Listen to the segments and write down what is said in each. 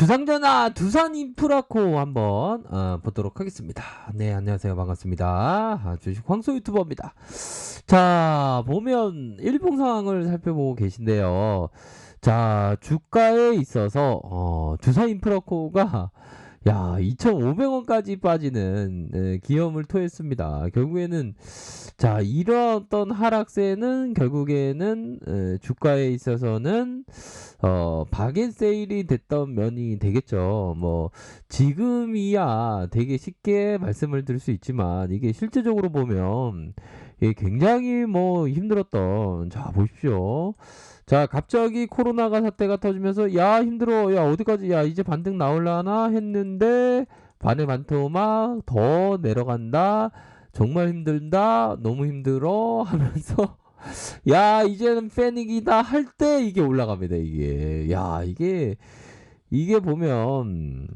주상전화 두산인프라코 한번 보도록 하겠습니다. 네, 안녕하세요. 반갑습니다. 주식 황소 유튜버입니다. 자, 보면 일봉 상황을 살펴보고 계신데요. 자, 주가에 있어서 두산인프라코가 2,500원까지 빠지는 기염을 토했습니다. 결국에는 자, 이런 어떤 하락세는 결국에는 주가에 있어서는 바겐세일이 됐던 면이 되겠죠. 뭐 지금이야 되게 쉽게 말씀을 드릴 수 있지만 이게 실제적으로 보면 이게 굉장히 뭐 힘들었던, 자 보십시오. 자, 갑자기 코로나가 사태가 터지면서 야 힘들어, 야 어디까지, 야 이제 반등 나올라나 했는데 반의 반토막 더 내려간다, 정말 힘들다, 너무 힘들어 하면서 야 이제는 패닉이다 할 때 이게 올라갑니다. 이게 보면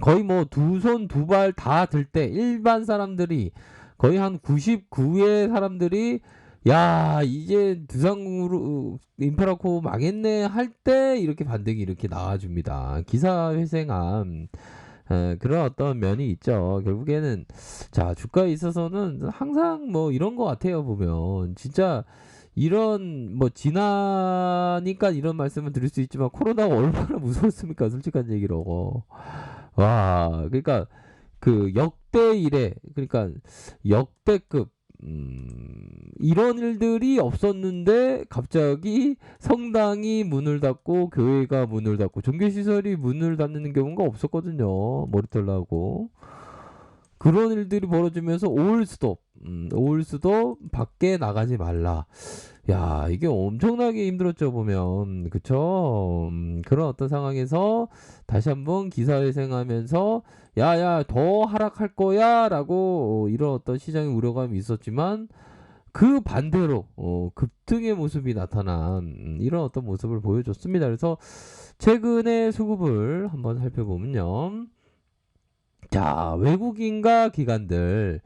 거의 뭐 두 손 두 발 다 들 때 일반 사람들이 거의 한 99의 사람들이 야 이제 두산으로 인프라코 망했네 할 때 이렇게 반등이 이렇게 나와줍니다. 기사회생함, 그런 어떤 면이 있죠. 결국에는 자, 주가에 있어서는 항상 뭐 이런 것 같아요. 보면 진짜 이런 뭐 지나니까 이런 말씀을 드릴 수 있지만 코로나가 얼마나 무서웠습니까? 솔직한 얘기로. 와, 그러니까 그 역대 이래, 그러니까 역대급 이런 일들이 없었는데 갑자기 성당이 문을 닫고 교회가 문을 닫고 종교시설이 문을 닫는 경우가 없었거든요. 머리털 나고 그런 일들이 벌어지면서 올수도 밖에 나가지 말라. 야, 이게 엄청나게 힘들었죠, 보면. 그쵸? 그런 어떤 상황에서 다시 한번 기사회생하면서, 야, 더 하락할 거야, 라고, 이런 어떤 시장의 우려감이 있었지만, 그 반대로, 급등의 모습이 나타난, 이런 어떤 모습을 보여줬습니다. 그래서, 최근의 수급을 한번 살펴보면요. 자, 외국인과 기관들이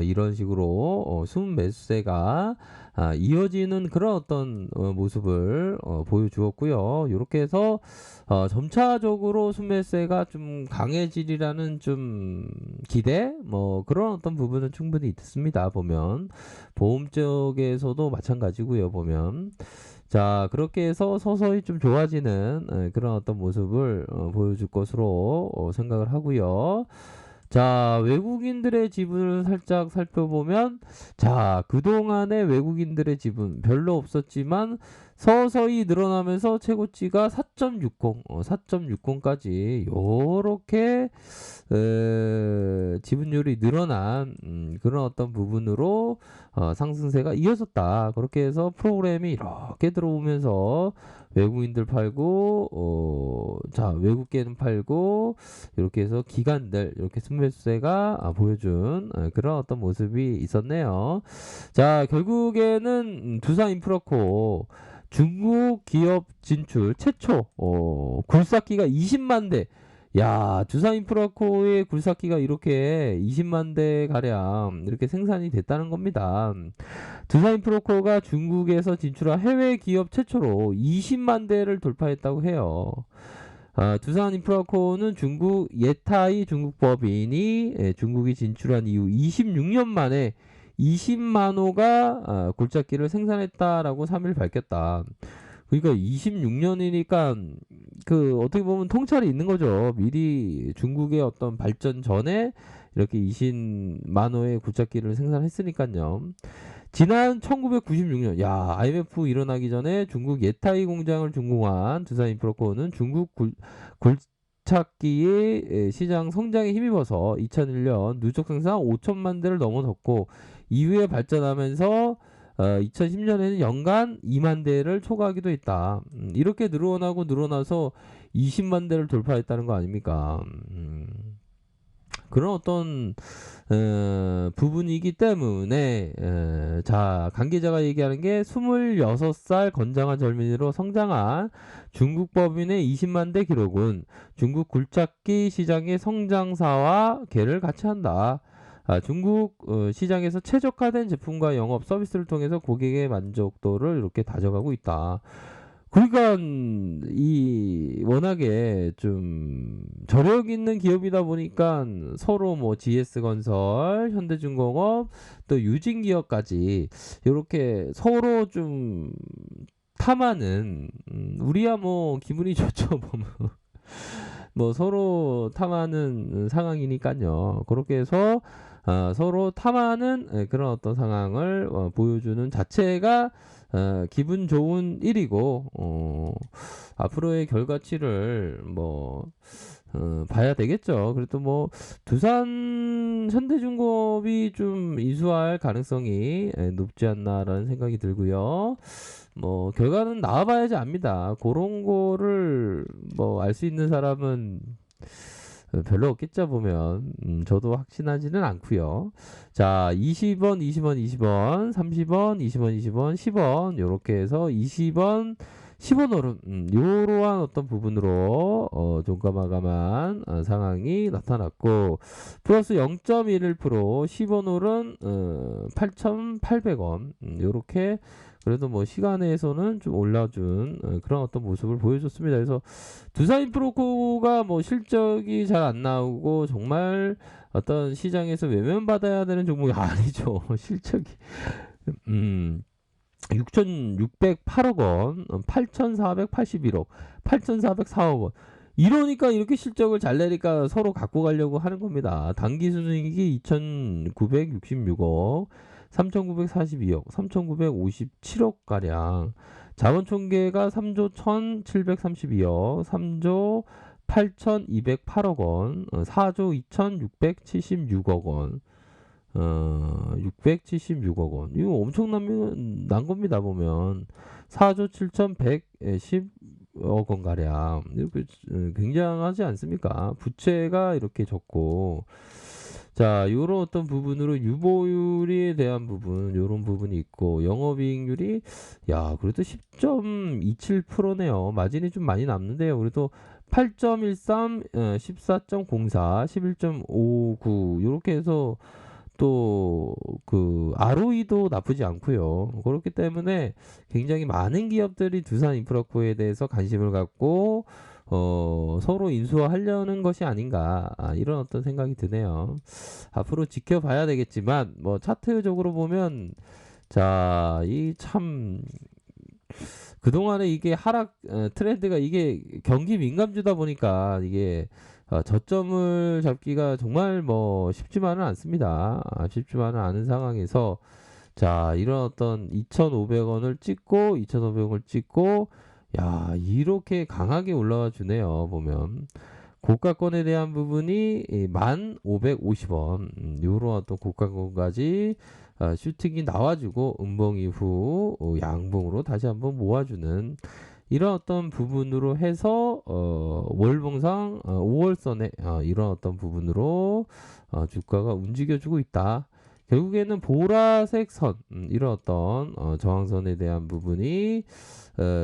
이런 식으로 순매수세가 이어지는 그런 어떤 모습을 보여주었고요. 이렇게 해서 점차적으로 순매수세가 좀 강해지리라는 좀 기대, 뭐 그런 어떤 부분은 충분히 있습니다. 보면 보험 쪽에서도 마찬가지고요. 보면 자, 그렇게 해서 서서히 좀 좋아지는 그런 어떤 모습을 보여줄 것으로 생각을 하고요. 자, 외국인들의 지분을 살짝 살펴보면, 자, 그동안의 외국인들의 지분 별로 없었지만 서서히 늘어나면서 최고치가 4.60, 4.60까지 요렇게 지분율이 늘어난 그런 어떤 부분으로 상승세가 이어졌다. 그렇게 해서 프로그램이 이렇게 들어오면서 외국인들 팔고, 자, 외국계는 팔고, 이렇게 해서 기관들, 이렇게 순매수세가 보여준 그런 어떤 모습이 있었네요. 자, 결국에는 두산인프라코 중국 기업 진출 최초, 굴삭기가 20만 대. 야, 두산인프라코의 굴삭기가 이렇게 20만 대 가량 이렇게 생산이 됐다는 겁니다. 두산인프라코가 중국에서 진출한 해외 기업 최초로 20만 대를 돌파했다고 해요. 두산인프라코는 중국 예타이 중국 법인이 중국이 진출한 이후 26년 만에 20만 호가 굴착기를 생산했다라고 3일 밝혔다. 그러니까 26년이니까 그 어떻게 보면 통찰이 있는 거죠. 미리 중국의 어떤 발전 전에 이렇게 20만 호의 굴착기를 생산했으니까요. 지난 1996년, 야, IMF 일어나기 전에 중국 예타이 공장을 준공한 두산인프라코는 중국 굴착기의 시장 성장에 힘입어서 2001년 누적 생산 5천만 대를 넘어섰고 이후에 발전하면서 2010년에는 연간 2만 대를 초과하기도 했다. 이렇게 늘어나서 20만 대를 돌파했다는 거 아닙니까? 그런 어떤 부분이기 때문에 자, 관계자가 얘기하는 게 26살 건장한 젊은이로 성장한 중국 법인의 20만 대 기록은 중국 굴착기 시장의 성장사와 궤를 같이 한다. 중국 시장에서 최적화된 제품과 영업 서비스를 통해서 고객의 만족도를 이렇게 다져가고 있다. 그러니까 이 워낙에 좀 저력 있는 기업이다 보니까 서로 뭐 GS건설, 현대중공업, 또 유진기업까지 요렇게 서로 좀 탐하는 우리야 뭐 기분이 좋죠 보면. 뭐 서로 탐하는 상황이니까요. 그렇게 해서 서로 탐하는 그런 어떤 상황을 보여주는 자체가 기분 좋은 일이고 앞으로의 결과치를 뭐 봐야 되겠죠. 그래도 뭐 두산 현대중공업이 좀 이수할 가능성이 높지 않나라는 생각이 들고요. 뭐 결과는 나와봐야지 압니다. 그런 거를 뭐 알 수 있는 사람은 별로 없겠죠 보면. 저도 확신하지는 않고요. 자, 20원, 20원, 20원, 30원, 20원, 20원, 10원 요렇게 해서 20원, 10원 오름 요러한 어떤 부분으로 종가 마감한 상황이 나타났고 플러스 0.11% 10원 오른 8,800원 요렇게 그래도 뭐 시간에서는 좀 올라준 그런 어떤 모습을 보여줬습니다. 그래서 두산인프로코가 뭐 실적이 잘 안 나오고 정말 어떤 시장에서 외면받아야 되는 종목이 아니죠. 실적이 6,608억 원, 8,481억, 8,404억 원. 이러니까 이렇게 실적을 잘 내니까 서로 갖고 가려고 하는 겁니다. 단기 순이익이 2,966억, 3,942억, 3,957억 가량. 자본 총계가 3조 1,732억, 3조 8,208억 원, 4조 2,676억 원. 676억 원. 이거 난 겁니다, 보면. 4조 7,110억 원 가량. 이렇게 굉장하지 않습니까? 부채가 이렇게 적고. 자, 요런 어떤 부분으로 유보율에 대한 부분, 요런 부분이 있고, 영업이익률이, 야, 그래도 10.27%네요. 마진이 좀 많이 남는데요. 그래도 8.13, 14.04, 11.59, 요렇게 해서 또 그 ROE도 나쁘지 않고요. 그렇기 때문에 굉장히 많은 기업들이 두산 인프라코에 대해서 관심을 갖고 서로 인수하려는 것이 아닌가 이런 어떤 생각이 드네요. 앞으로 지켜봐야 되겠지만 뭐 차트적으로 보면 자, 이 참 그동안에 이게 하락 트렌드가 이게 경기 민감주다 보니까 이게 저점을 잡기가 정말 뭐 쉽지만은 않습니다. 쉽지만은 않은 상황에서 자, 이런 어떤 2,500원을 찍고 2,500원을 찍고 야, 이렇게 강하게 올라와 주네요. 보면 고가권에 대한 부분이 1,550원 요런 어떤 고가권까지 슈팅이 나와주고 음봉 이후 양봉으로 다시 한번 모아주는 이런 어떤 부분으로 해서 월봉상 5월선에 이런 어떤 부분으로 주가가 움직여주고 있다. 결국에는 보라색 선 이런 어떤 저항선에 대한 부분이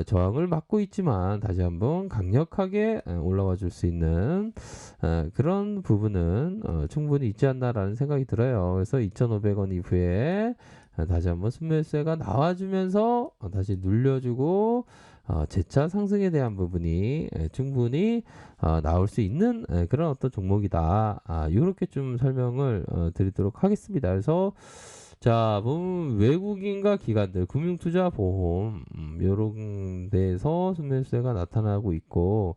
저항을 막고 있지만 다시 한번 강력하게 올라와 줄 수 있는 그런 부분은 충분히 있지 않나라는 생각이 들어요. 그래서 2,500원 이후에 다시 한번 순매수세가 나와주면서 다시 눌려주고 재차 상승에 대한 부분이 충분히 나올 수 있는 그런 어떤 종목이다. 이렇게 좀 설명을 드리도록 하겠습니다. 그래서 자, 보면 외국인과 기관들, 금융투자보험 이런 데서 순매수세가 나타나고 있고,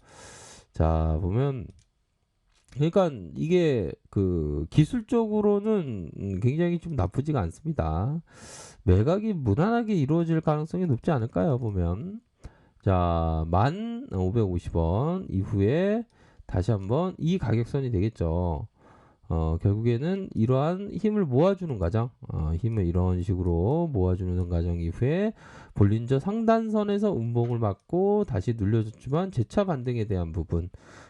자 보면 그러니까 이게 그 기술적으로는 굉장히 좀 나쁘지가 않습니다. 매각이 무난하게 이루어질 가능성이 높지 않을까요? 보면 자, 1,550원 이후에 다시 한번 이 가격선이 되겠죠. 결국에는 이러한 힘을 모아주는 과정, 힘을 이런 식으로 모아주는 과정 이후에 볼린저 상단선에서 운봉을 맞고 다시 눌려줬지만 재차 반등에 대한 부분,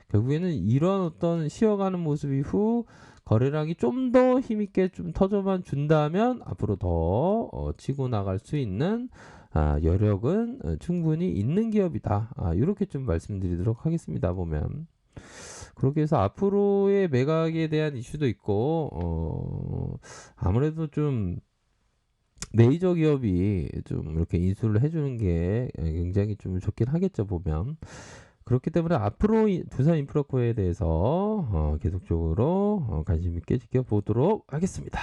결국에는 이런 어떤 쉬어가는 모습 이후 거래량이 좀 더 힘있게 좀 터져만 준다면 앞으로 더 치고 나갈 수 있는 여력은 충분히 있는 기업이다. 이렇게 좀 말씀드리도록 하겠습니다. 보면. 그렇게 해서 앞으로의 매각에 대한 이슈도 있고, 아무래도 좀 메이저 기업이 좀 이렇게 인수를 해주는 게 굉장히 좀 좋긴 하겠죠, 보면. 그렇기 때문에 앞으로 두산 인프라코에 대해서 계속적으로 관심 있게 지켜보도록 하겠습니다.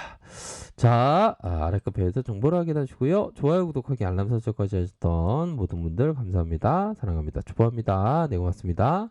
자, 아래 카페에서 정보를 확인하시고요. 좋아요, 구독하기, 알람 설정까지 하셨던 모든 분들 감사합니다. 사랑합니다. 축복합니다. 네, 고맙습니다.